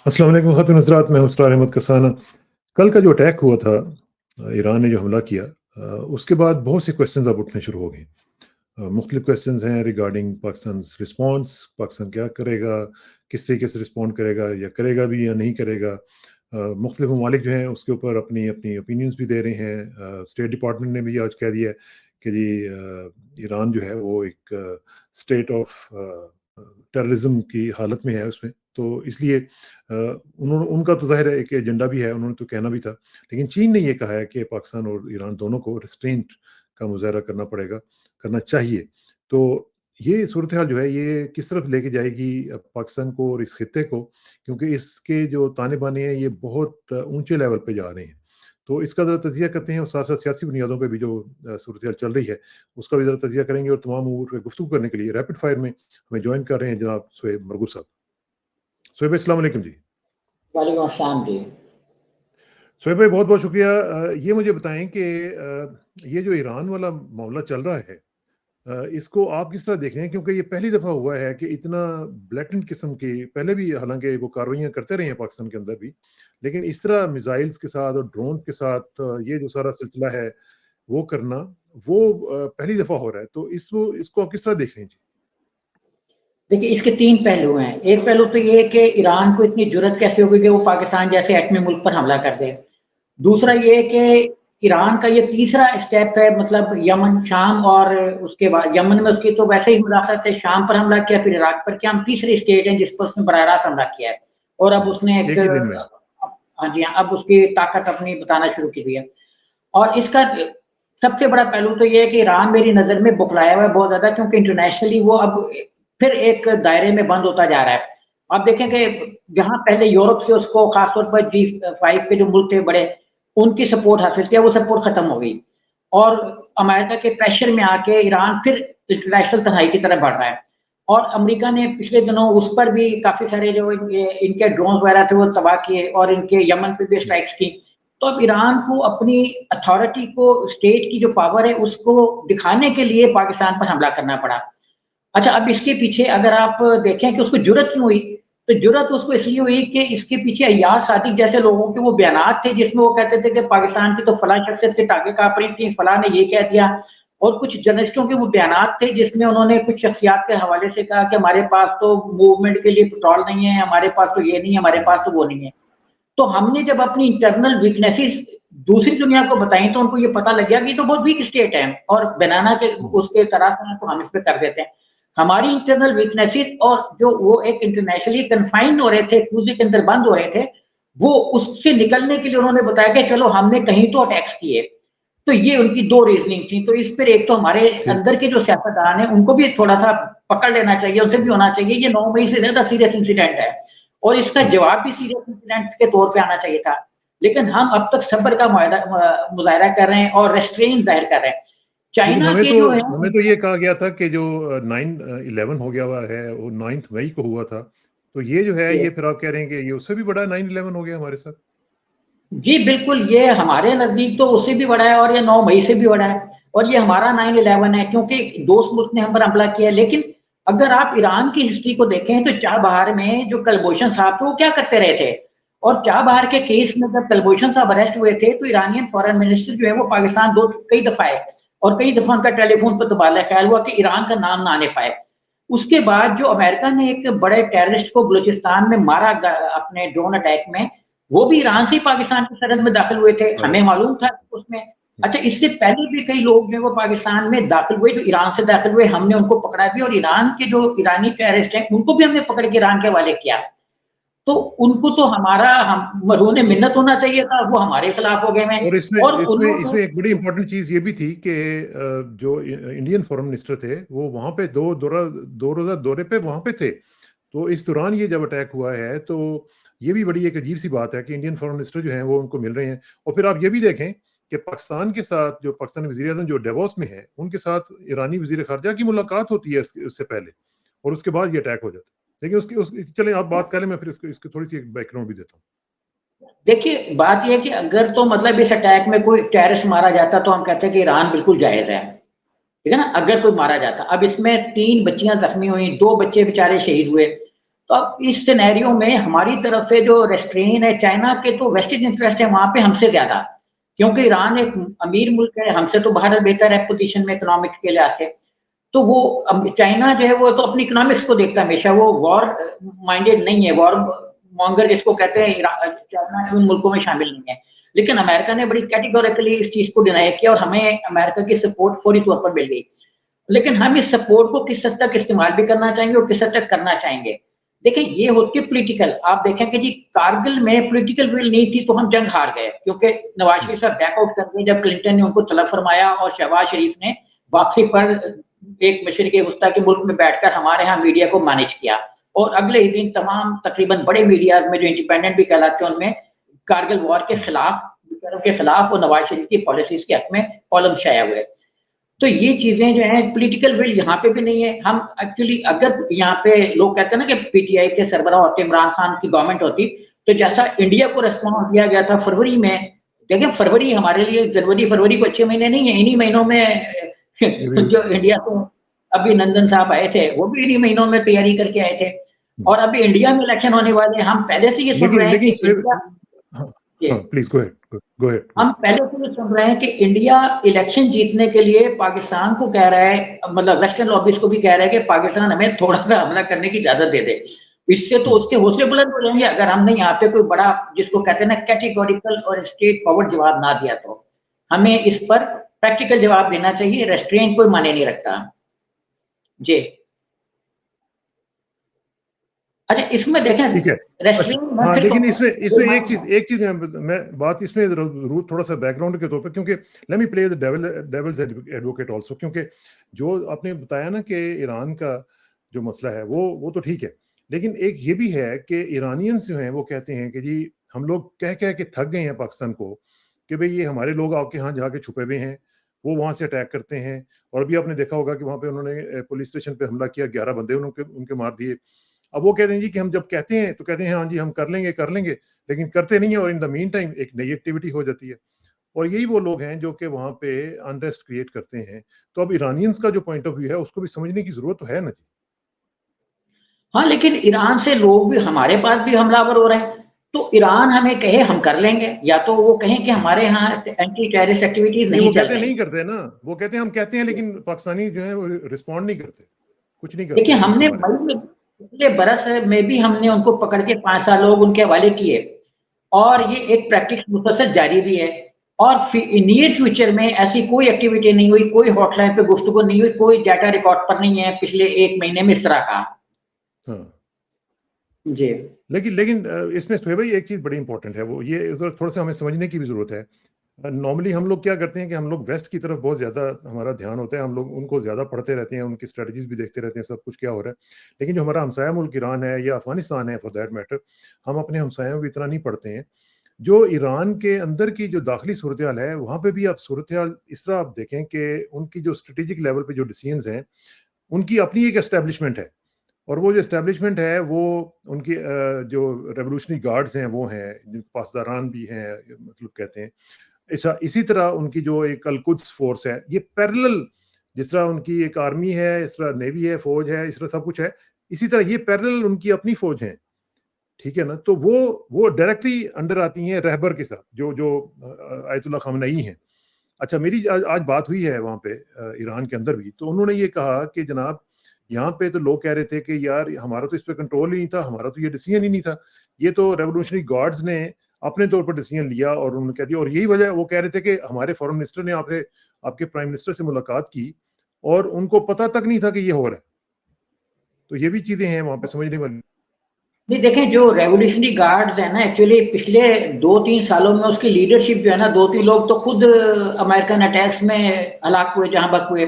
अस्सलाम वालेकुम ख़ातिन हज़रात, मैं उसरार अहमद कसाना। कल का जो अटैक हुआ था, ईरान ने जो हमला किया, उसके बाद बहुत से क्वेश्चंस अब उठने शुरू हो गए। मुख्तलिफ क्वेश्चंस हैं रिगार्डिंग पाकिस्तान्स रिस्पॉन्स, पाकिस्तान क्या करेगा, किस तरीके से रिस्पॉन्ड करेगा या करेगा भी या नहीं करेगा। मुख्तलिफ ममालिक जो हैं उसके ऊपर अपनी अपनी ओपिनियंस भी दे रहे हैं। स्टेट डिपार्टमेंट ने भी आज कह दिया है कि जी ईरान जो है वो एक स्टेट ऑफ टेररिज्म की हालत में है उसमें। तो इसलिए उन्होंने उनका तो ज़ाहिर है एक एजेंडा भी है, उन्होंने तो कहना भी था। लेकिन चीन ने ये कहा है कि पाकिस्तान और ईरान दोनों को रिस्ट्रेंट का मुज़ाहरा करना पड़ेगा, करना चाहिए। तो ये सूरत हाल जो है ये किस तरफ लेके जाएगी पाकिस्तान को और इस खित्ते को, क्योंकि इसके जो ताने-बाने हैं ये बहुत ऊँचे लेवल पे जा रहे हैं। तो इसका ज़रा तज़िया करते हैं और साथ-साथ सियासी बुनियादों पे भी जो सूरत हाल चल रही है, उसका भी ज़रा तज़िया करेंगे और तमाम अमूर पे गुफ्तगू करने के लिए रैपिड फायर में हमें जॉइन कर रहे हैं जनाब सोहेब मरगूब साहब। सोहेब भाई अस्सलाम वालेकुम जी। वालेकुम अस्सलाम जी। सोहेब भाई बहुत-बहुत शुक्रिया। ये मुझे बताएँ कि ये जो ईरान वाला मामला चल रहा है, इसको आप किस तरह देख रहे हैं? क्योंकि ये पहली दफ़ा हुआ है कि इतना ब्लैटेंट किस्म की, पहले भी हालाँकि वो कार्रवाइयाँ करते रहे हैं पाकिस्तान के अंदर भी, लेकिन इस तरह मिसाइल्स के साथ और ड्रोन्स के साथ ये जो सारा सिलसिला है, वो करना, वो पहली दफ़ा हो रहा है। तो इसको आप किस तरह देख रहे हैं जी? देखिए, इसके 3 पहलू हैं। एक पहलू तो ये है कि ईरान को इतनी जुर्रत कैसे हो गई कि वो पाकिस्तान जैसे एटमी मुल्क पर हमला कर दे। दूसरा ये है कि ईरान का ये तीसरा स्टेप है, मतलब यमन, शाम और उसके बाद यमन में उसकी तो वैसे ही मुदाखलत है, शाम पर हमला किया, फिर इराक पर किया। हम तीसरी स्टेट हैं जिस पर उसने बराह रास्त हमला किया है और अब उसने एक एक ही दिन में? हाँ जी, हाँ, अब उसकी ताकत अपनी बताना शुरू की हुई है। और इसका सबसे बड़ा पहलू तो ये है कि ईरान मेरी नज़र में बौखलाया हुआ है बहुत ज़्यादा, क्योंकि इंटरनेशनली वो अब फिर एक दायरे में बंद होता जा रहा है। आप देखें कि जहाँ पहले यूरोप से उसको ख़ास तौर पर G5 के जो मुल्क थे बड़े, उनकी सपोर्ट हासिल किया, वो सपोर्ट खत्म हो गई और अमेरिका के प्रेशर में आके ईरान फिर इंटरनेशनल तन्हाई की तरफ बढ़ रहा है। और अमेरिका ने पिछले दिनों उस पर भी काफ़ी सारे जो इनके ड्रोन वगैरह थे वो तबाह किए और इनके यमन पे भी स्ट्राइक्स की। तो अब ईरान को अपनी अथॉरिटी को, स्टेट की जो पावर है उसको दिखाने के लिए पाकिस्तान पर हमला करना पड़ा। अच्छा, अब इसके पीछे अगर आप देखें कि उसको जुर्रत क्यों हुई, तो जुर्रत उसको इसलिए हुई कि इसके पीछे अय्याज सादिक जैसे लोगों के वो बयानात थे जिसमें वो कहते थे कि पाकिस्तान की तो फलां शख्सियत के टाँगें काँप रही थी, फलां ने ये कह दिया। और कुछ जर्नलिस्टों के वो बयानात थे जिसमें उन्होंने कुछ शख्सियात के हवाले से कहा कि हमारे पास तो मूवमेंट के लिए पेट्रोल नहीं है, हमारे पास तो ये नहीं है, हमारे पास तो वो नहीं है। तो हमने जब अपनी इंटरनल वीकनेसेस दूसरी दुनिया को बताई तो उनको ये पता लग गया कि ये तो बहुत वीक स्टेट है और बनाना के उसके तरह से तो हम इस पे कर देते हैं। हमारी इंटरनल वीकनेसेस और जो वो एक इंटरनेशनली कन्फाइंड हो रहे थे, क्रूज़े के अंदर बंद हो रहे थे, वो उससे निकलने के लिए उन्होंने बताया कि चलो हमने कहीं तो अटैक्स किए। तो ये उनकी 2 रीज़निंग थी। तो इस पर एक तो हमारे ठीक। अंदर के जो सियासतदान हैं उनको भी थोड़ा-सा पकड़ लेना चाहिए, उनसे भी होना चाहिए। ये 9 मई से ज़्यादा सीरियस इंसिडेंट है और इसका हुँ। जवाब भी सीरियस इंसिडेंट के तौर पे आना चाहिए था। लेकिन हम अब तक सब्र का मुज़ाहिरा कर रहे हैं और रेस्ट्रेंट ज़ाहिर कर रहे हैं। लेकिन चाइना हमें के तो जो है हमें तो ये कहा गया था कि जो 9/11 हो गया हुआ है, वो 9th मई को हुआ था। तो ये जो है, जी। ये फिर आप कह रहे हैं कि ये उससे भी बड़ा 9/11 हो गया हमारे साथ? जी, बिल्कुल, ये हमारे नज़दीक तो उससे भी बड़ा है और ये 9 मई से भी बड़ा है और ये हमारा 9/11 है, क्योंकि दोस्त मुल्क ने हम पर हमला किया। लेकिन अगर आप ईरान की हिस्ट्री को देखें तो चाबहार में जो कुलभूषण साहब थे वो क्या करते रहे थे? और चाबहार के केस में जब कुलभूषण साहब अरेस्ट हुए थे तो ईरानियन फॉरेन मिनिस्टर जो है वो पाकिस्तान कई दफ़ा आए और कई दफ़ा उनका टेलीफ़ोन पर तबादला ख्याल हुआ कि ईरान का नाम ना आने पाए। उसके बाद जो अमेरिका ने एक बड़े टेररिस्ट को बलूचिस्तान में मारा अपने ड्रोन अटैक में, वो भी ईरान से ही पाकिस्तान की सरहद में दाखिल हुए थे, हमें राइट। मालूम था उसमें। हुँ। अच्छा, इससे पहले भी कई लोग जो है वो पाकिस्तान में दाखिल हुए, जो ईरान से दाखिल हुए, हमने उनको पकड़ा भी और ईरान के जो ईरानी टेररिस्ट हैं, उनको भी हमने पकड़ के ईरान के हवाले किया। तो उनको तो हमारा हम मरहून मिन्नत होना चाहिए था, वो हमारे खिलाफ हो गए हैं और इसमें और इसमें उन्होंने इसमें एक बड़ी इम्पोर्टेंट चीज़ ये भी थी कि जो इंडियन फॉरेन मिनिस्टर थे, वो वहाँ पे 2 रोज़ा दौरे पे वहाँ पे थे। तो इस दौरान ये जब अटैक हुआ है, तो ये भी बड़ी एक अजीब-सी बात है कि इंडियन फॉरेन मिनिस्टर जो हैं, वो उनको मिल रहे हैं। और फिर आप ये भी देखें कि पाकिस्तान के साथ जो पाकिस्तानी वज़ीर-ए-आज़म जो डेवोस में है, उनके साथ ईरानी वज़ीर ख़ारिजा की मुलाकात होती है उससे पहले और उसके बाद ये अटैक हो जाता है। लेकिन उसकी चलें आप बात करें, मैं फिर इसकी थोड़ी-सी एक बैकग्राउंड भी देता हूँ। देखिए, बात ये है कि अगर तो मतलब इस अटैक में कोई टेररिस्ट मारा जाता तो हम कहते हैं कि ईरान बिल्कुल जायज़ है। ठीक है ना? अगर कोई मारा जाता। अब इसमें 3 बच्चियाँ ज़ख्मी हुईं, 2 बच्चे बेचारे शहीद हुए। तो अब इस सिनेरियो में हमारी तरफ से जो रेस्ट्रेन है, चाइना के तो वेस्टेड इंटरेस्ट है वहाँ पे हमसे ज़्यादा, क्योंकि ईरान एक अमीर मुल्क है, हमसे तो भारत बेहतर है पोज़ीशन में इकोनॉमिक के लिहाज से। तो वो अब चाइना जो है वो तो अपनी इकोनॉमिक्स को देखता है हमेशा, वो वॉर माइंडेड नहीं है, वॉर मॉन्गर जिसको कहते हैं चाइना उन मुल्कों में शामिल नहीं है। लेकिन अमेरिका ने बड़ी कैटेगोरिकली इस चीज़ को डिनाई किया और हमें अमेरिका की सपोर्ट फौरी तौर पर मिल गई। लेकिन हम इस सपोर्ट को किस हद तक इस्तेमाल भी करना चाहेंगे और किस हद तक करना चाहेंगे। देखिए ये होती है पॉलिटिकल, आप देखें कि जी कारगिल में पॉलिटिकल विल नहीं थी तो हम जंग हार गए, क्योंकि नवाज शरीफ साहब बैकआउट कर गए जब क्लिंटन ने उनको तलब फरमाया और शहबाज शरीफ ने वापसी पर एक मशरिक़ वस्ता के मुल्क में बैठकर हमारे यहाँ मीडिया को मैनेज किया और अगले ही दिन तमाम तकरीबन बड़े मीडियाज़ में जो इंडिपेंडेंट भी कहलाते हैं उनमें कारगिल वॉर के खिलाफ और नवाज शरीफ की पॉलिसीज़ के हक में कॉलम शाया हुए। तो ये चीज़ें जो हैं पॉलिटिकल विल यहाँ पे भी नहीं है। हम एक्चुअली अगर यहाँ पे लोग कहते हैं ना कि पीटीआई के सरबराह होते इमरान खान की गवर्नमेंट होती, तो जैसा इंडिया को रिस्पॉन्स दिया गया था फरवरी में, देखिए फरवरी हमारे लिए जनवरी फरवरी को अच्छे महीने नहीं है, इन्हीं महीनों में जो इंडिया को अभिनंदन साहब आए थे वो भी इन्हीं महीनों में तैयारी करके आए थे और अभी इंडिया में इलेक्शन होने वाले हैं, हम पहले से ये सुन रहे हैं कि इंडिया प्लीज गो अहेड। हम पहले से ये सुन रहे हैं कि इंडिया इलेक्शन जीतने के लिए पाकिस्तान को कह रहा है, मतलब वेस्टर्न लॉबीज को भी कह रहा है कि पाकिस्तान हमें थोड़ा सा हमला करने की इजाजत दे दे। इससे तो उसके हौसले बुलंद हो जाएंगे अगर हमने यहाँ पे कोई बड़ा जिसको कहते हैं ना कैटेगोरिकल और स्ट्रेट फॉरवर्ड जवाब ना दिया तो हमें इस पर प्रैक्टिकल जवाब देना चाहिए। रेस्ट्रेंट कोई माने नहीं रखता जी। अच्छा इसमें देखें ठीक है, हाँ, लेकिन इसमें एक चीज मैं बात इसमें थोड़ा सा बैकग्राउंड के तौर पर, क्योंकि let me play the devil's advocate also, क्योंकि जो आपने बताया ना कि ईरान का जो मसला है वो तो ठीक है, लेकिन एक ये भी है कि ईरानियंस जो हैं वो कहते हैं कि जी हम लोग कह के थक गए हैं पाकिस्तान को कि भाई ये हमारे लोग आपके यहाँ जाके छुपे हुए हैं, वो वहाँ से अटैक करते हैं। और अभी आपने देखा होगा कि वहाँ पे उन्होंने पुलिस स्टेशन पे हमला किया, 11 बंदे उनके मार दिए। अब वो कहते हैं जी कि हम जब कहते हैं तो कहते हैं हाँ जी हम कर लेंगे, लेकिन करते नहीं है और इन द मीन टाइम एक नई एक्टिविटी हो जाती है। और यही वो लोग हैं जो कि वहाँ पे अनरेस्ट क्रिएट करते हैं। तो अब ईरानियंस का जो पॉइंट ऑफ व्यू है उसको भी समझने की जरूरत तो है ना जी। हाँ, लेकिन ईरान से लोग भी हमारे पास भी हमलावर हो रहे हैं, तो ईरान हमें कहे हम कर लेंगे, या तो वो कहें कि हमारे यहाँ एंटी टेररिस्ट एक्टिविटीज नहीं चल रही। नहीं करते ना, वो कहते हैं हम कहते हैं, लेकिन पाकिस्तानी जो है वो रिस्पॉन्ड नहीं करते, कुछ नहीं करते। देखिए हमने पिछले बरस में भी हमने उनको पकड़ के 5 लोग उनके हवाले किए और ये एक प्रैक्टिस मुसलसल जारी भी है और नियर फ्यूचर में ऐसी कोई एक्टिविटी नहीं हुई, कोई हॉटलाइन पे गुफ्तगू नहीं हुई, कोई डाटा रिकॉर्ड पर नहीं है पिछले 1 महीने में इस तरह का। हाँ जी, लेकिन इसमें सुहेब भाई एक चीज बड़ी इंपॉर्टेंट है, वो ये थोड़ा सा हमें समझने की भी जरूरत है। नॉर्मली हम लोग क्या करते हैं कि हम लोग वेस्ट की तरफ बहुत ज़्यादा हमारा ध्यान होता है, हम लोग उनको ज़्यादा पढ़ते रहते हैं, उनकी स्ट्रेटजीज भी देखते रहते हैं, सब कुछ क्या हो रहा है। लेकिन जो हमारा हमसाया मुल्क ईरान है या अफगानिस्तान है फॉर दैट मैटर, हम अपने हमसायों को इतना नहीं पढ़ते हैं। जो ईरान के अंदर की जो दाखिली सूरत हाल है, वहाँ पे भी आप सूरत हाल इस तरह आप देखें कि उनकी जो स्ट्रेटेजिक लेवल पे जो डिसीजंस हैं, उनकी अपनी एक एस्टेब्लिशमेंट है और वो जो एस्टेब्लिशमेंट है वो उनकी जो रेवोल्यूशनरी गार्ड्स हैं वो हैं, जिनके पासदारान भी हैं, मतलब कहते हैं। अच्छा, इसी तरह उनकी जो एक अल-कुद्स फोर्स है, ये पैरेलल, जिस तरह उनकी एक आर्मी है, इस तरह नेवी है, फौज है, इस तरह सब कुछ है, इसी तरह ये पैरेलल उनकी अपनी फौज है, ठीक है ना। तो वो डायरेक्टली अंडर आती हैं रहबर के साथ, जो आयतुल्लाह खामनेई हैं। अच्छा, मेरी आज बात हुई है वहाँ पे ईरान के अंदर भी, तो उन्होंने ये कहा कि जनाब यहाँ पे तो लोग कह रहे थे कि यार हमारा तो इस पर कंट्रोल ही नहीं था, हमारा तो ये डिसीजन ही नहीं था, ये तो रेवोल्यूशनरी गार्ड्स ने अपने तौर पर डिसीजन लिया और उन्होंने कह दिया। और यही वजह, वो कह रहे थे कि हमारे फॉरेन मिनिस्टर ने आपके प्राइम मिनिस्टर से मुलाकात की और उनको पता तक नहीं था कि ये हो रहा है। तो ये भी चीजें हैं वहां पे समझने वाली। नहीं देखें, जो रेवोल्यूशनरी गार्ड्स है ना, एक्चुअली पिछले 2-3 सालों में उसकी लीडरशिप जो है ना, 2-3 लोग तो खुद अमेरिकन अटैक्स में हलाक हुए, जहां बक हुए।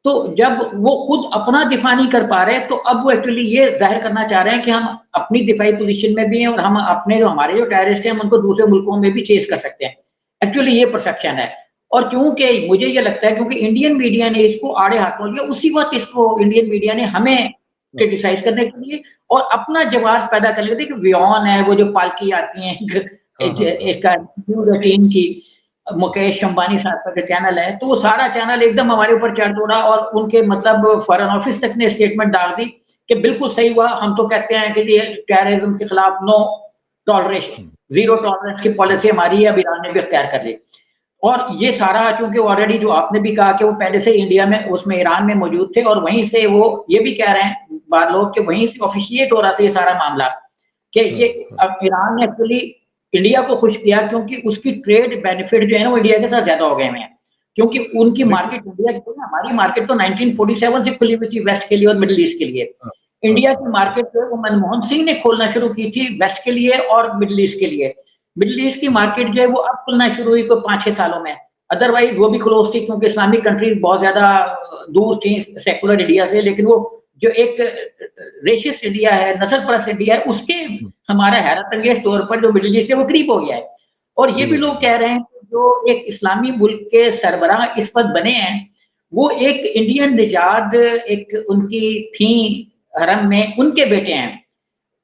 तो जब वो खुद अपना दिफा नहीं कर पा रहे, तो अब वो एक्चुअली ये जाहिर करना चाह रहे हैं कि हम अपनी दिफाई पोजीशन में भी हैं और हम अपने जो हमारे जो टेररिस्ट हैं हम उनको दूसरे मुल्कों में भी चेस कर सकते हैं। एक्चुअली ये परसेप्शन है। और क्योंकि मुझे ये लगता है क्योंकि इंडियन मीडिया ने इसको आड़े हाथों लिया, उसी वक्त इसको इंडियन मीडिया ने हमें क्रिटिसाइज करने के लिए और अपना जवाब पैदा कर लिया। देखिए वियॉन है, वो जो पालकी आती है न्यूज18 की, मुकेश अंबानी साहब का जो चैनल है, तो वो सारा चैनल एकदम हमारे ऊपर चढ़ दौड़ा और उनके मतलब फॉरेन ऑफिस तक ने स्टेटमेंट डाल दी कि बिल्कुल सही हुआ। हम तो कहते हैं कि ये टेररिज्म के खिलाफ नो टॉलरेशन, ज़ीरो टॉलरेंस की पॉलिसी हमारी है, अब ईरान ने भी इख्तियार कर ली। और ये सारा चूँकि ऑलरेडी जो आपने भी कहा कि वो पहले से इंडिया में उसमें ईरान में मौजूद थे और वहीं से वो ये भी कह रहे हैं बाद लोग कि वहीं से ऑफिशिएट हो रहा था ये सारा मामला, कि ये अब ईरान ने एक्चुअली इंडिया को खुश किया क्योंकि उसकी ट्रेड बेनिफिट जो है ना वो इंडिया के साथ ज़्यादा हो गए हैं। क्योंकि उनकी मार्केट इंडिया की ना, हमारी मार्केट तो 1947 से खुली हुई थी वेस्ट के लिए और मिडल ईस्ट के लिए। इंडिया की मार्केट जो है वो मनमोहन सिंह ने खोलना शुरू की थी वेस्ट के लिए और मिडल ईस्ट के लिए। मिडल ईस्ट की मार्केट जो है वो अब खुलना शुरू हुई को 5-6 सालों में। अदरवाइज़ वो भी क्लोज़ थी क्योंकि इस्लामिक कंट्रीज़ बहुत ज़्यादा दूर थी सेकुलर इंडिया से, लेकिन वो जो एक रेशिस्ट इंडिया है, नस्लपरस्त इंडिया है, उसके हमारा हैरत-अंगेज़ तौर पर जो मिडल ईस्ट है वो करीब हो गया है। और ये भी लोग कह रहे हैं कि जो एक इस्लामी मुल्क के सरबराह इस वक़्त बने हैं, वो एक इंडियन निजाद एक उनकी थी हरम में, उनके बेटे हैं।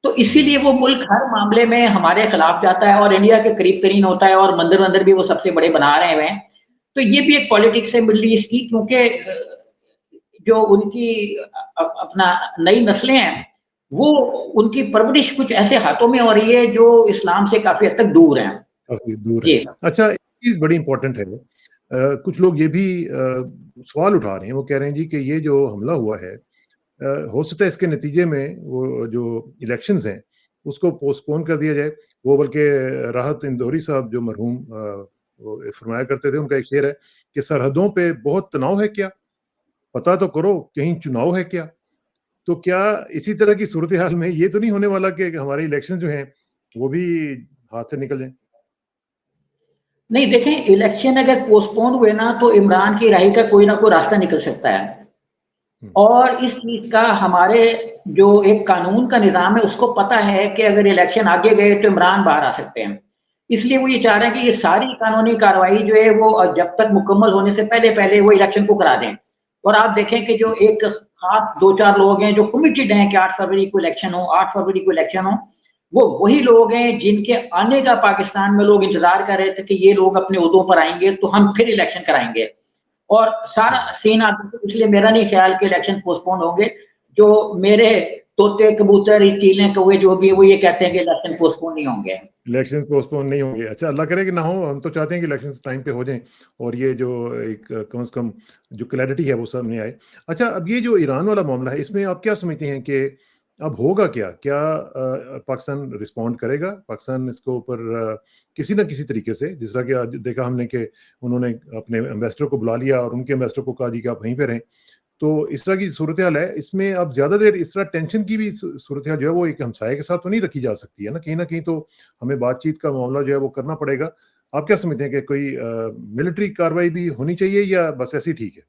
तो इसीलिए वो मुल्क हर मामले में हमारे खिलाफ जाता है और इंडिया के करीब तरीन होता है और मंदिर-वंदिर भी वो सबसे बड़े बना रहे हुए हैं। तो ये भी एक पॉलिटिक्स है मिडल ईस्ट की क्योंकि जो उनकी अपना नई नस्लें हैं, वो उनकी परवरिश कुछ ऐसे हाथों में हो रही है जो इस्लाम से काफ़ी हद तक दूर हैं। काफ़ी दूर है। जी। अच्छा, एक चीज़ बड़ी इम्पोर्टेंट है कुछ लोग ये भी सवाल उठा रहे हैं, वो कह रहे हैं जी कि ये जो हमला हुआ है हो सकता है इसके नतीजे में वो जो इलेक्शंस हैं उसको पोस्टपोन कर दिया जाए। वो बल्कि राहत इंदौरी साहब जो मरहूम वो फरमाया करते थे, उनका एक शेर है कि सरहदों पे बहुत तनाव है क्या? पता तो करो कहीं चुनाव है क्या? तो क्या इसी तरह की सूरत-ए-हाल में ये तो नहीं होने वाला कि हमारे इलेक्शन जो हैं वो भी हाथ से निकल जाएँ? नहीं देखें, इलेक्शन अगर पोस्टपोन हुए ना तो इमरान की राही का कोई ना कोई रास्ता निकल सकता है। और इस चीज़ का हमारे जो एक कानून का निज़ाम है उसको पता है कि अगर इलेक्शन आगे गए तो इमरान बाहर आ सकते हैं। इसलिए वो ये चाह रहे हैं कि ये सारी कानूनी कार्रवाई जो है वो जब तक मुकम्मल होने से पहले-पहले वो इलेक्शन को करा दें। और आप देखें कि जो एक ख़ास 2-4 लोग हैं जो कमिटेड हैं कि 8 फरवरी को इलेक्शन हो, 8 फरवरी को इलेक्शन हो, वो वही लोग हैं जिनके आने का पाकिस्तान में लोग इंतज़ार कर रहे थे कि ये लोग अपने ओहदों पर आएँगे तो हम फिर इलेक्शन कराएँगे। और सारा सीन आप इसलिए मेरा नहीं ख्याल कि इलेक्शन पोस्टपोन होंगे। जो मेरे तोते, कबूतर, चीलें, कौवे जो भी है वो ये कहते हैं कि इलेक्शन पोस्टपोन नहीं होंगे। इलेक्शंस पोस्टपोन नहीं होंगे। अच्छा, अल्लाह करे कि ना हो, हम तो चाहते हैं कि इलेक्शंस टाइम पे हो जाएँ और ये जो एक कम से कम जो क्लैरिटी है वो सामने आए। अच्छा, अब ये जो ईरान वाला मामला है, इसमें आप क्या समझते हैं कि अब होगा क्या? क्या पाकिस्तान रिस्पॉन्ड करेगा? पाकिस्तान इसके ऊपर किसी न किसी तरीके से, जिस तरह कि आज देखा हमने कि उन्होंने अपने एम्बेसडर को बुला लिया और उनके एम्बेसडर को कहा जी कि आप वहीं पे रहें। तो इस तरह की सूरत-ए-हाल है, इसमें अब ज़्यादा देर इस तरह टेंशन की भी सूरत-ए-हाल जो है वो एक हमसाये के साथ तो नहीं रखी जा सकती है ना? कहीं न कहीं तो हमें बातचीत का मामला जो है वो करना पड़ेगा। आप क्या समझते हैं कि कोई मिलिट्री कार्रवाई भी होनी चाहिए या बस ऐसे ही ठीक है?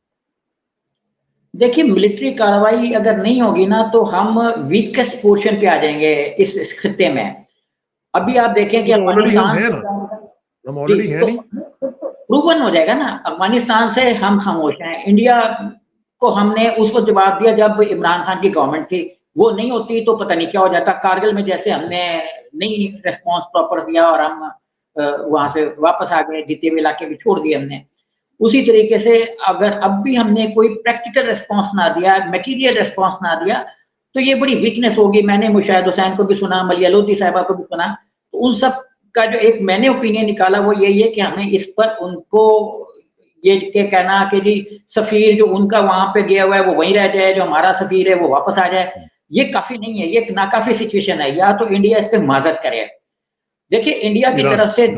देखिए मिलिट्री कार्रवाई अगर नहीं होगी ना तो हम वीकेस्ट पोज़ीशन पे आ जाएँगे इस खित्ते में। अभी आप देखें कि तो ऑलरेडी हम अफ़गानिस्तान हैं से ना, हम जी, ऑलरेडी हैं तो नहीं? प्रूवन हो जाएगा ना, अफ़गानिस्तान से हम खामोश हैं। इंडिया को हमने उस वक़्त जवाब दिया जब इमरान खान की गवर्नमेंट थी, वो नहीं होती तो पता नहीं क्या हो जाता। कारगिल में जैसे हमने नहीं रिस्पॉन्स प्रॉपर दिया और हम वहाँ से वापस आ गए, जीते हुए इलाके भी छोड़ दिए हमने। उसी तरीके से अगर अब भी हमने कोई प्रैक्टिकल रिस्पॉन्स ना दिया, मटीरियल रिस्पॉन्स ना दिया, तो ये बड़ी वीकनेस होगी। मैंने मुशाहिद हुसैन को भी सुना, मलिया लोधी साहिबा को भी सुना, तो उन सब का जो एक मैंने ओपिनियन निकाला वो यही है कि हमें इस पर उनको ये के कहना कि जी सफ़ीर जो उनका वहाँ पे गया हुआ है वो वहीं रह जाए, जो हमारा सफ़ीर है वो वापस आ जाए, ये काफ़ी नहीं है, ये एक नाकाफ़ी सिचुएशन है। या तो इंडिया इस पे माज़रत करे। देखिए इंडिया की ईरान तरफ से ईरान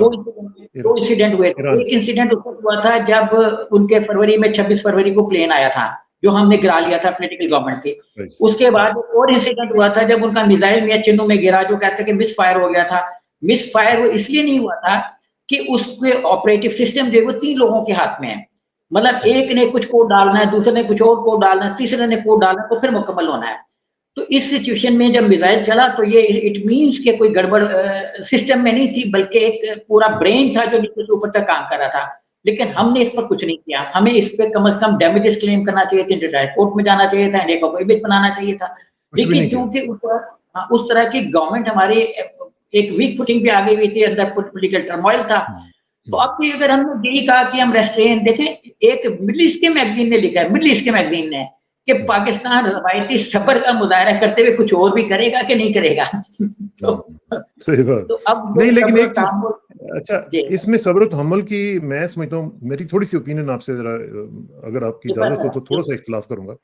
2 इंसिडेंट हुए थे। ईरान एक इंसिडेंट उस वक़्त हुआ था जब उनके फरवरी में 26 फरवरी को प्लेन आया था, जो हमने गिरा लिया था, पॉलिटिकल गवर्नमेंट थी। राइट, उसके बाद एक और इंसिडेंट हुआ था जब उनका मिसाइल मियां चिन्नू में गिरा, जो कहते हैं कि मिसफायर हो गया था। मिसफायर वो इसलिए नहीं हुआ था कि उसके ऑपरेटिव सिस्टम जो है वो 3 लोगों के हाथ में है। मतलब एक ने कुछ कोड डालना है, दूसरे ने कुछ और कोड डालना है, तीसरे ने कोड डालना है, तो फिर मुकम्मल होना है। तो इस सिचुएशन में जब मिसाइल चला तो ये इट मीन्स कि कोई गड़बड़ सिस्टम में नहीं थी, बल्कि एक पूरा ब्रेन था जो नीचे से ऊपर तक काम कर रहा था। लेकिन हमने इस पर कुछ नहीं किया। हमें इस पे कम से कम डैमेजेस क्लेम करना चाहिए था, इंडिया कोर्ट में जाना चाहिए था, इंडिया को प्रोहिबिट बनाना चाहिए था। कुछ भी लेकिन नहीं किया। चूँकि उस तरह की गवर्नमेंट हमारी एक वीक फुटिंग पे आ गई हुई थी, अंदर पॉलिटिकल टर्मोइल था। तो अब भी अगर हमने यही कहा कि हम रेस्ट्रेन देखें, एक मिडल ईस्ट के मैगज़ीन ने लिखा है, मिडल ईस्ट के मैगज़ीन ने, कि पाकिस्तान रवायती सब्र का मुजाहरा करते हुए कुछ और भी करेगा कि नहीं करेगा। तो सही बात। तो अब नहीं, लेकिन सब्र एक चीज़, तहम्मुल अच्छा, जी, इसमें सब्र-ओ-तहम्मुल की मैं समझता हूँ, मेरी थोड़ी-सी ओपिनियन आपसे ज़रा अगर आपकी जी इजाज़त हो तो थोड़ा-सा इख्तिलाफ करूँगा।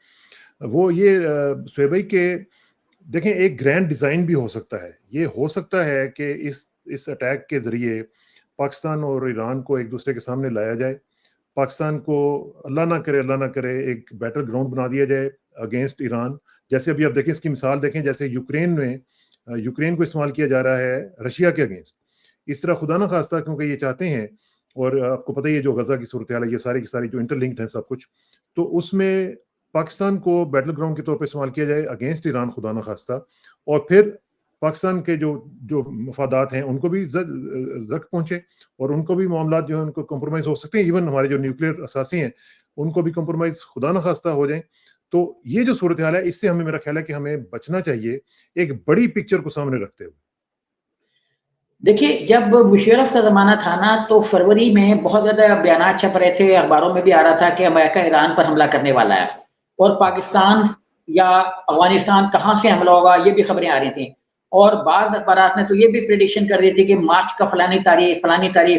वो ये शुएब भाई के देखें, एक ग्रैंड डिज़ाइन भी हो सकता है। ये हो सकता है कि इस अटैक के ज़रिए पाकिस्तान और ईरान को एक-दूसरे के सामने लाया जाए। पाकिस्तान को अल्लाह ना करे एक बैटल ग्राउंड बना दिया जाए अगेंस्ट ईरान। जैसे अभी आप देखें, इसकी मिसाल देखें, जैसे यूक्रेन में यूक्रेन को इस्तेमाल किया जा रहा है रशिया के अगेंस्ट। इस तरह खुदा ना खास्ता, क्योंकि ये चाहते हैं, और आपको पता ही है जो गज़ा की सूरत हाल है, ये सारी की सारी जो इंटरलिंक्ड है सब कुछ, तो उसमें पाकिस्तान को बैटल ग्राउंड के तौर पे इस्तेमाल किया जाए अगेंस्ट ईरान खुदा ना खास्ता, और फिर पाकिस्तान के जो जो मफादात हैं उनको भी ज़ख्म पहुँचे, और उनको भी मामलात जो है उनको कॉम्प्रोमाइज़ हो सकते हैं, इवन हमारे जो न्यूक्लियर असासे हैं उनको भी कॉम्प्रोमाइज़ खुदा ना खास्ता हो जाएँ। तो ये जो सूरत हाल है, इससे हमें, मेरा ख्याल है कि हमें बचना चाहिए, एक बड़ी पिक्चर को सामने रखते हुए। देखिए, जब मुशर्रफ का ज़माना था ना, तो फरवरी में बहुत ज़्यादा बयानात छप रहे थे, अखबारों में भी आ रहा था कि अमेरिका ईरान पर हमला करने वाला है और पाकिस्तान या अफ़गानिस्तान कहाँ से हमला होगा, ये भी खबरें आ रही थीं। और बाज़ अखबारात ने तो ये भी प्रेडिक्शन कर दी थी कि मार्च का फलानी तारीख,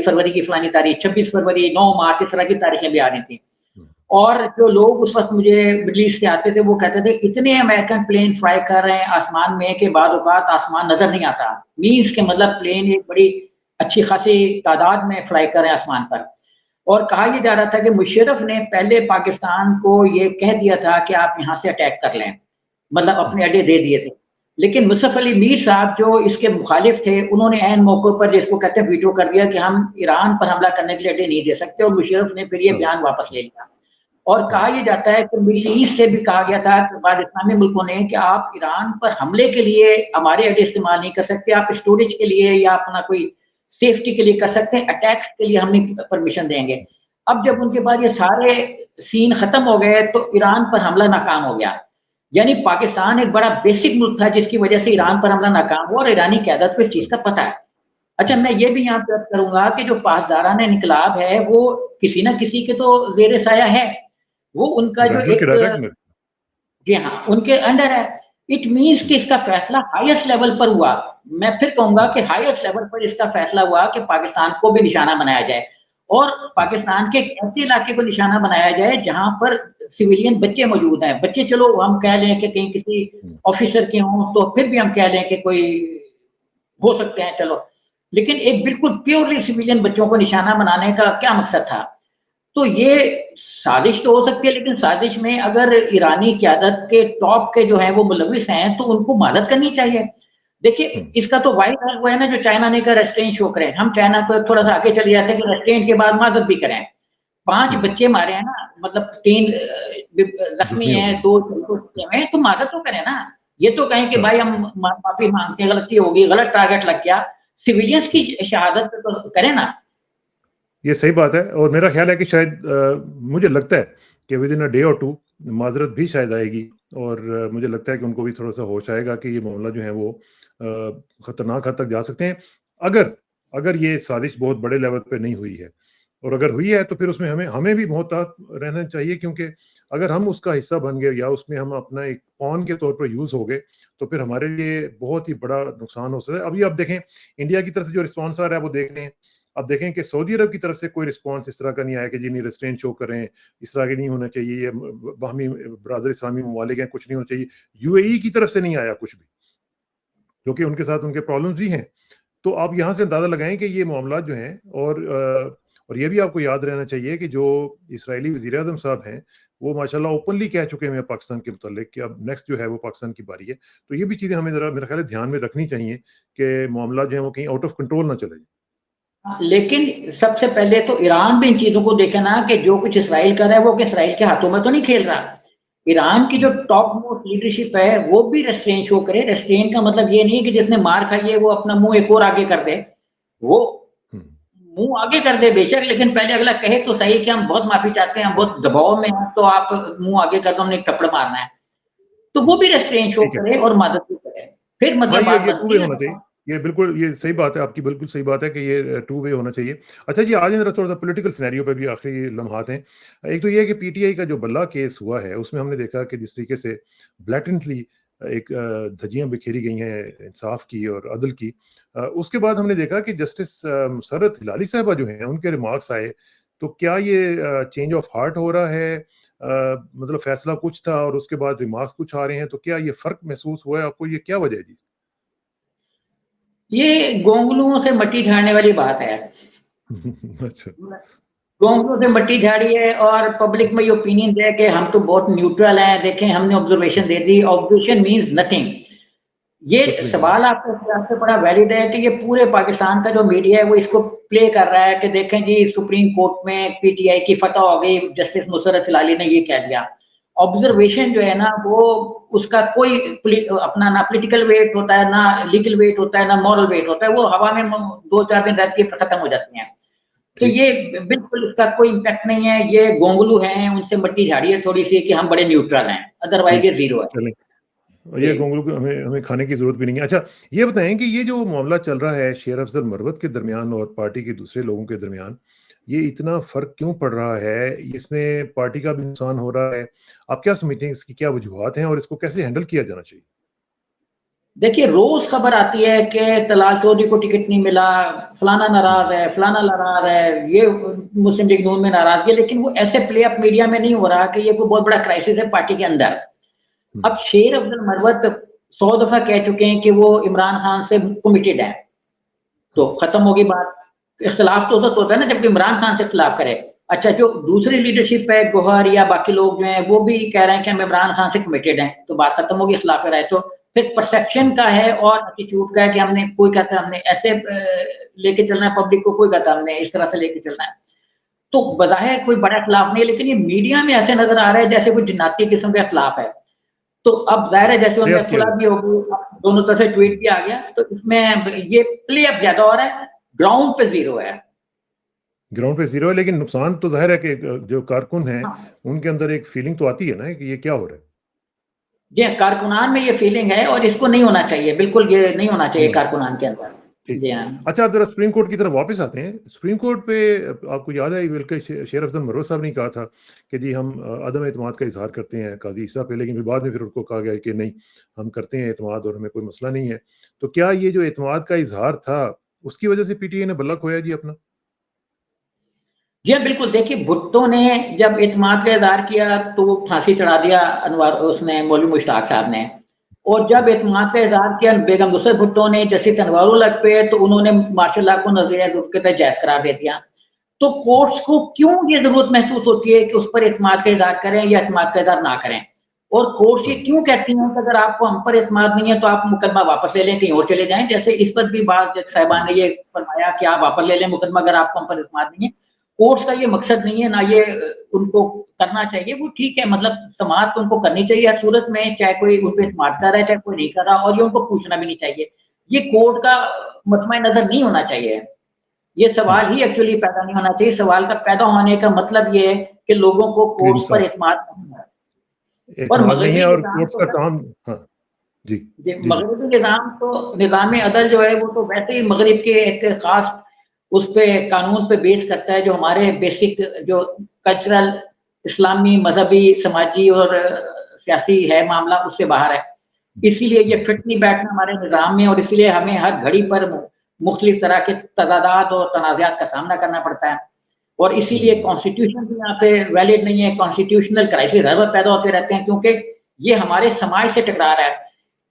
फरवरी की फलानी तारीख, 26 फरवरी, 9 मार्च, इस तरह की तारीखें भी आ रही थीं। हुँ। और जो लोग उस वक़्त मुझे मिडल ईस्ट से आते थे, वो कहते थे, इतने अमेरिकन प्लेन फ्लाई कर रहे हैं आसमान में कि बाद औक़ात आसमान नज़र नहीं आता। मीन्स के मतलब प्लेन एक बड़ी अच्छी खासी तादाद में फ्लाई कर रहे हैं आसमान पर। और कहा ये जा रहा था कि मुशर्रफ ने पहले पाकिस्तान को ये कह दिया था कि आप यहाँ से अटैक कर लें, मतलब अपने अड्डे दे दिए थे। लेकिन मुशर्रफ अली मीर साहब जो इसके मुखालिफ थे, उन्होंने ऐन मौके पर जिसको कहते हैं वीटो कर दिया कि हम ईरान पर हमला करने के लिए अड्डे नहीं दे सकते, और मुशर्रफ ने फिर ये बयान वापस ले लिया। और कहा ये जाता है कि मिडल ईस्ट से भी कहा गया था बाद इस्लामी मुल्कों ने कि आप ईरान पर हमले के लिए हमारे अड्डे इस्तेमाल नहीं कर सकते, आप स्टोरेज के लिए या अपना कोई सेफ्टी के लिए कर सकते हैं, अटैक्स के लिए हम नहीं परमिशन देंगे। अब जब उनके पास ये सारे सीन खत्म हो गए तो ईरान पर हमला नाकाम हो गया। यानी पाकिस्तान एक बड़ा बेसिक मुल्क था जिसकी वजह से ईरान पर हमला नाकाम हुआ, और ईरानी क़यादत को इस चीज़ का पता है। अच्छा, मैं ये भी यहाँ पे अर्ज़ करूँगा कि जो पासदारान इन्क़िलाब है, वो किसी न किसी के तो ज़ेर साया है। वो उनका जो रहमत एक के डायरेक्ट में। जी हाँ, उनके अंडर है। इट मीन्स कि इसका फैसला हाईएस्ट लेवल पर हुआ। मैं फिर कहूँगा कि हाईएस्ट लेवल पर इसका फैसला हुआ कि पाकिस्तान को भी निशाना बनाया जाए, और पाकिस्तान के एक ऐसे इलाके को निशाना बनाया जाए जहाँ पर सिविलियन बच्चे मौजूद हैं। बच्चे चलो हम कह लें कि कहीं किसी ऑफ़िसर के हों, तो फिर भी हम कह लें कि कोई हो सकते हैं, चलो। लेकिन एक बिल्कुल प्योरली सिविलियन बच्चों को निशाना बनाने का क्या मकसद था? तो ये साजिश तो हो सकती है, लेकिन साजिश में अगर ईरानी क़यादत के टॉप के जो हैं वो मुलविस हैं, तो उनको मदद करनी चाहिए। देखिए, इसका तो वाहिद हल वो है ना जो चाइना ने कहा, रेस्ट्रेंट शो करें। हम चाइना को थोड़ा-सा आगे चले जाते हैं कि रेस्ट्रेंट के बाद मदद भी करें। 5 बच्चे मारे हैं ना, मतलब 3 ज़ख्मी ज़ख्मी हो हैं, गए। 2 हैं, तो मदद तो करें ना। ये तो कहें कि हाँ। भाई हम माफ़ी माँगते हैं, गलती हो गई, गलत टारगेट लग गया। सिविलियंस की शहादत पे तो करें ना। ये सही बात है, और मेरा ख्याल है कि शायद मुझे लगता है कि विदिन अ डे और 2 माज़रत भी शायद आएगी, और मुझे लगता है कि उनको भी थोड़ा-सा होश आएगा कि ये मामला जो है वो खतरनाक हद तक जा सकते हैं। अगर अगर ये साज़िश बहुत बड़े लेवल पे नहीं हुई है, और अगर हुई है तो फिर उसमें हमें हमें भी मोहतात रहना चाहिए, क्योंकि अगर हम उसका हिस्सा बन गए या उसमें हम अपना एक पॉन के तौर पर यूज़ हो गए, तो फिर हमारे लिए बहुत ही बड़ा नुकसान हो सकता है। अभी आप देखें, इंडिया की तरफ से जो रिस्पॉन्स आ रहा है वो देख रहे हैं। अब देखें कि सऊदी अरब की तरफ से कोई रिस्पॉन्स इस तरह का नहीं आया कि जी नहीं, रेस्ट्रेंट शो करें, इस तरह के नहीं होना चाहिए, ये बाहमी ब्रादर इस्लामी ममालिक हैं, कुछ नहीं होना चाहिए। यूएई की तरफ से नहीं आया कुछ भी, क्योंकि उनके साथ उनके प्रॉब्लम्स भी हैं। तो आप यहाँ से अंदाज़ा लगाएँ कि ये मामलात जो हैं, और ये भी आपको याद रहना चाहिए कि जो इस्राएली वज़ीर-ए-आज़म साहब हैं, वो माशाल्लाह ओपनली कह चुके हैं पाकिस्तान के मुताल्लिक कि अब नेक्स्ट जो है वो पाकिस्तान की बारी है। तो ये भी चीज़ें हमें ज़रा, मेरा ख्याल है, ध्यान में रखनी चाहिए कि मामला जो है वो कहीं आउट ऑफ कंट्रोल ना चले जाए। हाँ, लेकिन सबसे पहले तो ईरान भी इन चीज़ों को देखे ना कि जो कुछ इस्राइल कर रहा है वो कि इस्राइल के हाथों में तो नहीं खेल रहा। ईरान की जो टॉप मोस्ट लीडरशिप है वो भी रेस्ट्रेंट शो करे। रेस्ट्रेंट का मतलब ये नहीं है कि जिसने मार खाई है वो अपना मुँह एक और आगे कर दे। वो हुँ, मुँह आगे कर दे बेशक, लेकिन पहले अगला कहे तो सही कि हम बहुत माफ़ी चाहते हैं, हम बहुत दबाव में हैं, तो आप मुँह आगे कर दो, हमने एक थप्पड़ मारना है। तो वो भी रेस्ट्रेंट शो ठीक है। करे और मदद भी करे। फिर हाँ, मतलब बात ये बनती टू वे है। होना चाहिए। ये बिल्कुल ये सही बात है, आपकी बिल्कुल सही बात है कि ये टू वे होना चाहिए। अच्छा जी, आ जाएँ ज़रा थोड़ा-सा पॉलिटिकल सिनेरियो पे भी आखिरी लम्हात हैं। एक तो ये है कि पीटीआई का जो बल्ला केस हुआ है, उसमें हमने देखा कि जिस तरीके से ब्लैटेंटली एक धज्जियाँ बिखेरी गई हैं इंसाफ की और अदल की। उसके बाद हमने देखा कि जस्टिस मुसर्रत हिलाली साहिबा जो हैं, उनके रिमार्क्स आए। तो क्या ये चेंज ऑफ हार्ट हो रहा है? मतलब फैसला कुछ था और उसके बाद रिमार्क्स कुछ आ रहे हैं, तो क्या ये फ़र्क महसूस हुआ है आपको? ये क्या वजह है जी? ये गोंगलुओं से मट्टी झाड़ने वाली बात है। अच्छा। गोंगलू से मट्टी झाड़ी है और पब्लिक में ये ओपिनियन है कि हम तो बहुत न्यूट्रल हैं, देखें हमने ऑब्जर्वेशन दे दी, ऑब्जर्वेशन मीन्स नथिंग। कुछ ये भी नहीं है। सवाल आपके हिसाब से बड़ा वैलिड है कि ये पूरे पाकिस्तान का जो मीडिया है वो इसको प्ले कर रहा है कि देखें जी सुप्रीम कोर्ट में पीटीआई की फतह हो गई, जस्टिस मुशर्रफ हिलाली ने ये कह दिया। ऑब्जर्वेशन जो है ना वो उसका कोई अपना ना पॉलिटिकल वेट होता है, ना लीगल वेट होता है, ना मॉरल वेट होता है, वो हवा में 2-4 दिन रहती है, फिर खत्म हो जाती हैं। तो ठीक। ये बिल्कुल उसका कोई इम्पैक्ट नहीं है, ये गोंगलू हैं, उनसे मट्टी झाड़ी है थोड़ी-सी कि हम बड़े न्यूट्रल हैं, अदरवाइज़ ठीक, ये ज़ीरो है। चलें। जी। ये गोंगलू को हमें हमें खाने की ज़रूरत भी नहीं है। अच्छा, ये बताएँ कि ये जो मामला चल रहा है शेर अफ़ज़ल मरवत के दरमियान और पार्टी के दूसरे लोगों के दरमियान, ये इतना फ़र्क क्यों पड़ रहा है? इसमें पार्टी का भी नुकसान हो रहा है। आप क्या समझते हैं इसकी क्या वजूहात हैं और इसको कैसे हैंडल किया जाना चाहिए? देखिए, रोज़ खबर आती है कि तलाल चौधरी को टिकट नहीं मिला, फलाना हुँ, नाराज़ है, फलाना नाराज़ है, ये मुस्लिम लीग नून में नाराज़गी है, लेकिन वो ऐसे प्ले अप मीडिया में नहीं हो रहा कि ये कोई बहुत बड़ा क्राइसिस है पार्टी के अंदर। हुँ, अब शेर अफ़ज़ल मरवत 100 दफ़ा कह चुके हैं कि वो इमरान खान से कमिटेड हैं। तो हाँ, खत्म होगी बात। इख्तिलाफ तो होता है ना जब इमरान खान से इख्तिलाफ करे। अच्छा जो दूसरी लीडरशिप है गौहर या बाकी लोग जो हैं वो भी कह रहे हैं कि हम इमरान खान से कमिटेड हैं, तो बात खत्म होगी इख्तिलाफ राय तो। फिर परसेप्शन हुँ, का है और एटीट्यूड का है कि हमने कोई कहता है हमने ऐसे लेके चलना है पब्लिक को, कोई कहता है हमने इस तरह से लेके चलना है। तो बज़ाहिर कोई बड़ा इख्तिलाफ नहीं है लेकिन ये मीडिया में ऐसे नज़र आ रहा है जैसे कोई जिन्नाती किस्म का इख्तिलाफ है। तो अब ज़ाहिर है जैसे प्ले उनमें अप किया इख्तिलाफ गया। भी हो गई, दोनों तरफ से ट्वीट हुँ, भी आ गया, तो इसमें ये प्ले अप ज़्यादा हो रहा है, ग्राउंड पे ज़ीरो है। ग्राउंड पे ज़ीरो है लेकिन नुकसान तो ज़ाहिर है कि जो कारकुन हैं, हाँ, उनके अंदर एक फीलिंग तो आती है ना कि ये क्या हो रहा है? जी कारकुनान में ये फीलिंग है और इसको नहीं होना चाहिए, बिल्कुल ये नहीं होना नहीं चाहिए होना चाहिए। कारकुनान के अंदर। ठीक। जी हाँ। अच्छा, आप ज़रा सुप्रीम कोर्ट की तरफ वापस आते हैं। सुप्रीम कोर्ट पे आपको याद है बल्कि शेर अफ़ज़ल मरवत साहब ने कहा था कि जी हम अदम एतमाद का इज़हार करते हैं काज़ी ईसा पे, लेकिन फिर बाद में फिर उनको कहा गया कि नहीं, हम करते हैं एतमाद और हमें कोई मसला नहीं है। तो क्या ये जो एतमाद का इज़हार था, उसकी वजह से पीटीआई ने बल्ला खोया जी अपना? जी हाँ, बिल्कुल देखिए भुट्टो ने जब एतमाद का इज़हार किया तो वो फांसी चढ़ा दिया अनवर उसने मौलवी मुश्ताक साहब ने। और जब हुँ, एतमाद का इज़हार किया बेगम नुसरत भुट्टो ने जस्टिस अनवर उल हक पे तो उन्होंने मार्शल लॉ को नज़रिया जुर्म के तहत जायज़ करार दे दिया। तो हुँ, कोर्ट्स को क्यों ये ज़रूरत महसूस होती है कि उस पर एतमाद का इज़हार करें या एतमाद का इज़हार ना करें? और कोर्ट्स ये हाँ, क्यों कहती हैं कि अगर आपको हम पर एतमाद नहीं है तो आप मुकदमा वापस ले लें, कहीं और चले जाएँ। जैसे इस वक़्त भी बाज़ जज साहिबान हुँ, ने ये फरमाया कि आप वापस ले लें मुकदमा अगर आपको हम पर एतमाद नहीं है। कोर्ट्स का ये मकसद नहीं है, ना ये उनको करना चाहिए, वो ठीक है मतलब समाअत तो उनको करनी चाहिए हर सूरत में, चाहे कोई उन पे हुँ, एतमाद कर रहा है, चाहे कोई नहीं कर रहा और ये उनको पूछना भी नहीं चाहिए। ये कोर्ट का मतमए नज़र नहीं होना चाहिए। ये हुँ, सवाल ही एक्चुअली पैदा नहीं होना चाहिए, सवाल का पैदा होने का मतलब ये है कि लोगों को कि कोर्ट्स पर इंसाफ एतमाद नहीं है। और एतमाद नहीं मग़रिबी है और निज़ाम कोर्ट्स तो का सर काम। हाँ, जी, जी, जी, जी। मग़रिबी निज़ाम तो निज़ाम-ए-अदल जो है वो तो वैसे ही मग़रिब के एक ख़ास उस पे कानून पे बेस करता है जो हमारे बेसिक जो कल्चरल, इस्लामी, मज़हबी, समाजी और सियासी है मामला उससे बाहर है। इसीलिए ये हुँ, फिट नहीं बैठना हमारे निज़ाम में और इसलिए हमें हर घड़ी पर मुख़्तलिफ़ तरह के तज़ादात और तनाज़ात का सामना करना पड़ता है। और इसीलिए हुँ, कॉन्स्टिट्यूशन भी यहाँ पे वैलिड नहीं है, कॉन्स्टिट्यूशनल क्राइसिस हर वक़्त पैदा होते रहते हैं क्योंकि ये हमारे समाज से टकरा रहा है।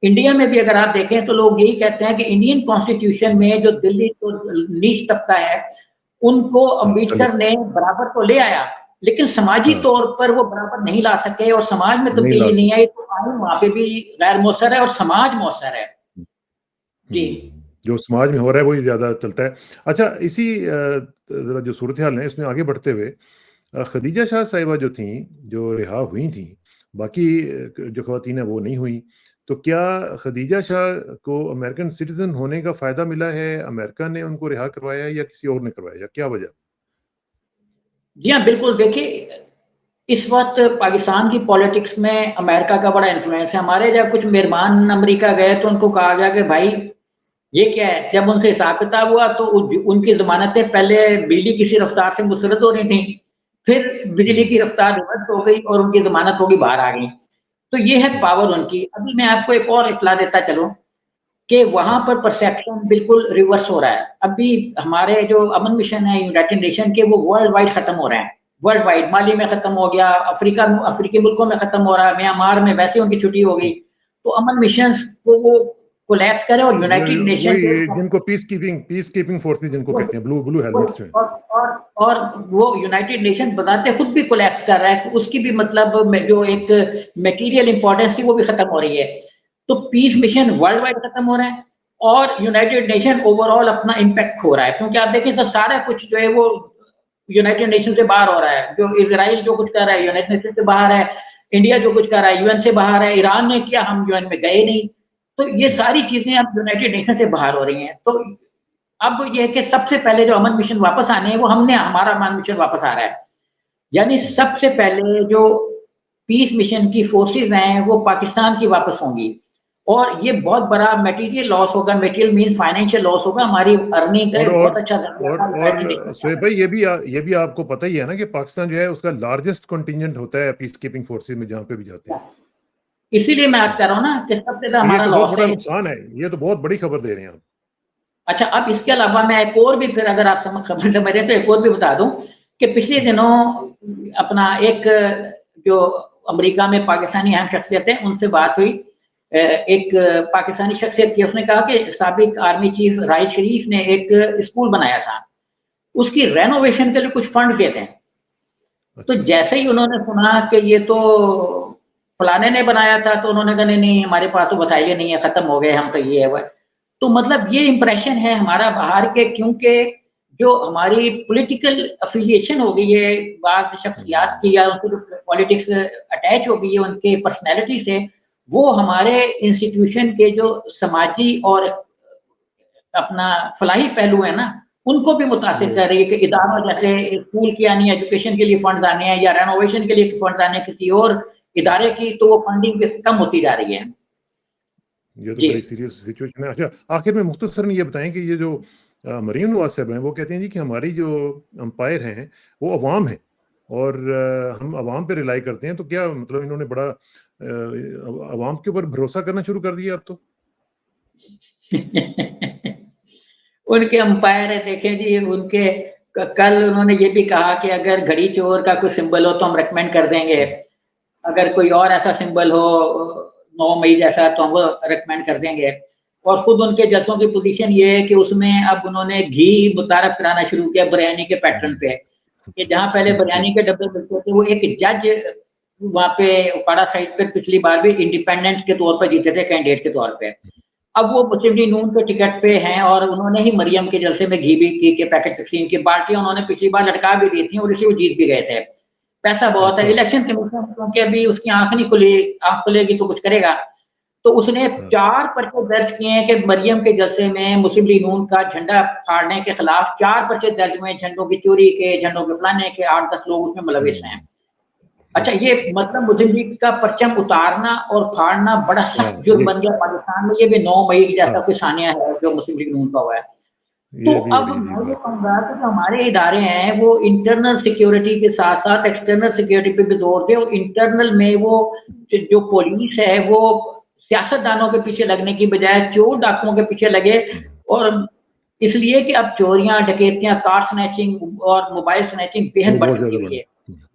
इंडिया में भी अगर आप देखें तो लोग यही कहते हैं कि इंडियन कॉन्स्टिट्यूशन हुँ, में जो दिल्ली जो नीच तबका है, उनको हाँ, अम्बेडकर दलित। ने बराबर तो ले आया, लेकिन समाजी हाँ, तौर पर वो बराबर नहीं ला सके और समाज में नहीं ला तब्दीली नहीं सके। आई, तो आइन वहाँ पे भी गैर मौसर है और समाज मौसर है। जी। जो समाज में हो रहा है वही ज़्यादा चलता है। अच्छा, इसी ज़रा जो सूरत-ए-हाल है इसमें आगे बढ़ते हुए खदीजा शाह साहिबा जो थीं, जो रिहा हुई थीं, बाकी जो ख़वातीन हैं वो नहीं हुईं। तो क्या खदीजा शाह को अमेरिकन सिटिज़न होने का फ़ायदा मिला है? अमेरिका ने उनको रिहा करवाया है या किसी और ने करवाया या क्या वजह? जी हाँ, बिल्कुल देखिए, इस वक़्त पाकिस्तान की पॉलिटिक्स में अमेरिका का बड़ा इन्फ्लुएंस है। हमारे जब कुछ मेहमान अमेरिका गए तो उनको कहा गया कि भाई ये क्या है? जब उनसे हिसाब किताब हुआ तो उनकी ज़मानतें पहले बिजली की सी रफ्तार से मुस्तरद हो रही थी, फिर बिजली की रफ्तार रिवर्स हो गई और उनकी ज़मानत होगी बाहर आ गई। तो ये है पावर उनकी। अभी मैं आपको एक और इत्तला देता चलूँ कि वहाँ पर परसेप्शन बिल्कुल रिवर्स हो रहा है। अभी हमारे जो अमन मिशन है यूनाइटेड नेशन के, वो वर्ल्ड वाइड खत्म हो रहे हैं। वर्ल्ड वाइड माली में खत्म हो गया, अफ्रीकी मुल्कों में खत्म हो रहा है, म्यांमार में वैसे उनकी छुट्टी हो गई। तो अमन मिशंस को वो कोलैप्स करे और यूनाइटेड नेशन वही के जिनको पीस कीपिंग फोर्सेस जिनको कहते हैं, ब्लू हेलमेट्स जो हैं। और वो यूनाइटेड नेशन बताते खुद भी कोलैप्स कर रहा है, उसकी भी मतलब जो एक मटेरियल इंपॉर्टेंस थी वो भी खत्म हो रही है। तो पीस मिशन वर्ल्ड वाइड खत्म हो रहा है और यूनाइटेड नेशन ओवरऑल अपना इम्पैक्ट खो रहा है, क्योंकि आप देखिए तो सारा कुछ जो है वो यूनाइटेड नेशन से बाहर हो रहा है। जो इजराइल जो कुछ कर रहा है यूनाइटेड नेशन से बाहर है, इंडिया जो कुछ कर रहा है यूएन से बाहर है, ईरान ने किया, हम यूएन में गए नहीं। तो ये सारी चीजें अब यूनाइटेड नेशन से बाहर हो रही हैं। तो अब ये है कि सबसे पहले जो अमन मिशन वापस आने हैं वो हमारा अमन मिशन वापस आ रहा है। यानी सबसे पहले जो पीस मिशन की फोर्सेस हैं वो पाकिस्तान की वापस होंगी और ये बहुत बड़ा मटेरियल लॉस होगा। मटेरियल मीन फाइनेंशियल लॉस होगा, हमारी अर्निंग का बहुत अच्छा और शोएब भाई ये भी आपको पता ही है ना कि पाकिस्तान जो है उसका लार्जेस्ट कंटिंजेंट होता है पीस कीपिंग फोर्सेस में जहाँ पे भी जाते हैं। इसीलिए मैं आज कह रहा हूँ ना कि सबसे ज्यादा हमारा ये तो बहुत लॉस बड़ा है। नुकसान है, ये तो बहुत बड़ी खबर दे रहे हैं आप। अच्छा, अब इसके अलावा मैं एक और भी, फिर अगर आप खबर समझ रहे तो एक और भी बता दूं कि पिछले दिनों अपना एक जो अमेरिका में पाकिस्तानी अहम शख्सियत है उनसे बात हुई। एक पाकिस्तानी शख्सियत की, उसने कहा कि साबिक आर्मी चीफ राहिल शरीफ ने एक स्कूल बनाया था, उसकी रेनोवेशन के लिए कुछ फंड देते हैं। तो जैसे ही उन्होंने सुना कि ये तो फलाने ने बनाया था तो उन्होंने कहा नहीं हमारे पास तो बताइए नहीं है, खत्म हो गए, हम तो ये है वह। तो मतलब ये इंप्रेशन है हमारा बाहर के, क्योंकि जो हमारी पॉलिटिकल अफिलिएशन हो गई है बाज़ शख्सियात की, या उनको जो पॉलिटिक्स अटैच हो गई है उनके पर्सनैलिटी से, वो हमारे इंस्टीट्यूशन के जो समाजी और अपना फलाही पहलू है ना, उनको भी मुतासिर कर रही है कि इदारों जैसे स्कूल की यानी एजुकेशन के लिए फंड्स आने हैं या रेनोवेशन के लिए फंड्स आने हैं किसी और इदारे की, तो वो फंडिंग कम होती जा रही है। ये तो बड़ी सीरियस सिचुएशन है। अच्छा, आखिर में मुख्तसरन ये बताएं कि ये जो मरीम नवाज साहब हैं वो कहते हैं जी कि हमारी जो अंपायर हैं वो अवाम है और हम अवाम पे रिलाई करते हैं। तो क्या मतलब इन्होंने बड़ा अवाम के ऊपर भरोसा करना शुरू कर दिया अब तो? उनके अंपायर है, देखें जी उनके कल उन्होंने ये भी कहा कि अगर घड़ी चोर का कोई सिंबल हो तो हम रेकमेंड कर देंगे, अगर कोई और ऐसा सिंबल हो 9 मई जैसा तो हम वो रेकमेंड कर देंगे। और खुद उनके जजों की पोजीशन ये है कि उसमें अब उन्होंने घी मुतारफ कराना शुरू किया बिरयानी के पैटर्न पे, कि जहाँ पहले बिरयानी के डब्बे मिलते थे, वो एक जज वहाँ पे उपाड़ा साइड पे पिछली बार भी इंडिपेंडेंट के तौर पर जीते थे, कैंडिडेट के तौर पे। अब वो मुस्लिम लीग नून के टिकट पे हैं और उन्होंने ही मरियम के जलसे में घी के पैकेट तकसीम की, बाल्टियां उन्होंने पिछली बार लटका भी दी थी और इसी वो जीत भी गए थे। पैसा बहुत है। इलेक्शन कमीशन क्योंकि अभी उसकी आंख नहीं खुली, आंख खुलेगी तो कुछ करेगा, तो उसने 4 पर्चे दर्ज किए हैं कि मरियम के जलसे में मुस्लिम लीग नून का झंडा फाड़ने के खिलाफ 4 पर्चे दर्ज हुए, झंडों की चोरी के, झंडों के फलाने के, 8-10 लोग उसमें मुलविस हैं। अच्छा, ये मतलब मुस्लिम लीग का परचम उतारना और फाड़ना बड़ा सख्त जुर्म बन गया पाकिस्तान में। ये भी 9 मई जैसा कोई सानिया है जो मुस्लिम लीग नून का हुआ है। तो अब मैं ये कहूँगा कि जो हमारे इदारे हैं वो इंटरनल सिक्योरिटी के साथ साथ एक्सटर्नल सिक्योरिटी पे भी जोर दें, और इंटरनल में वो जो पुलिस है वो सियासतदानों के पीछे लगने की बजाय चोर डाकुओं के पीछे लगे। और इसलिए कि अब चोरियां, डकैतियां, कार स्नैचिंग और मोबाइल स्नैचिंग बेहद बढ़ चुकी है।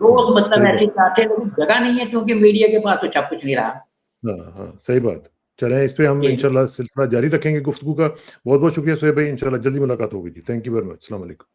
रोज मतलब ऐसी चाहते लोग, जगह नहीं है क्योंकि मीडिया के पास तो सब कुछ नहीं रहा। हाँ, सही बात। चलें, इस पे हम इंशाल्लाह सिलसिला जारी रखेंगे गुफ्तगू का। बहुत बहुत शुक्रिया शोएब भाई, इंशाल्लाह जल्दी मुलाकात होगी जी। Thank you very much. अस्सलाम वालेकुम।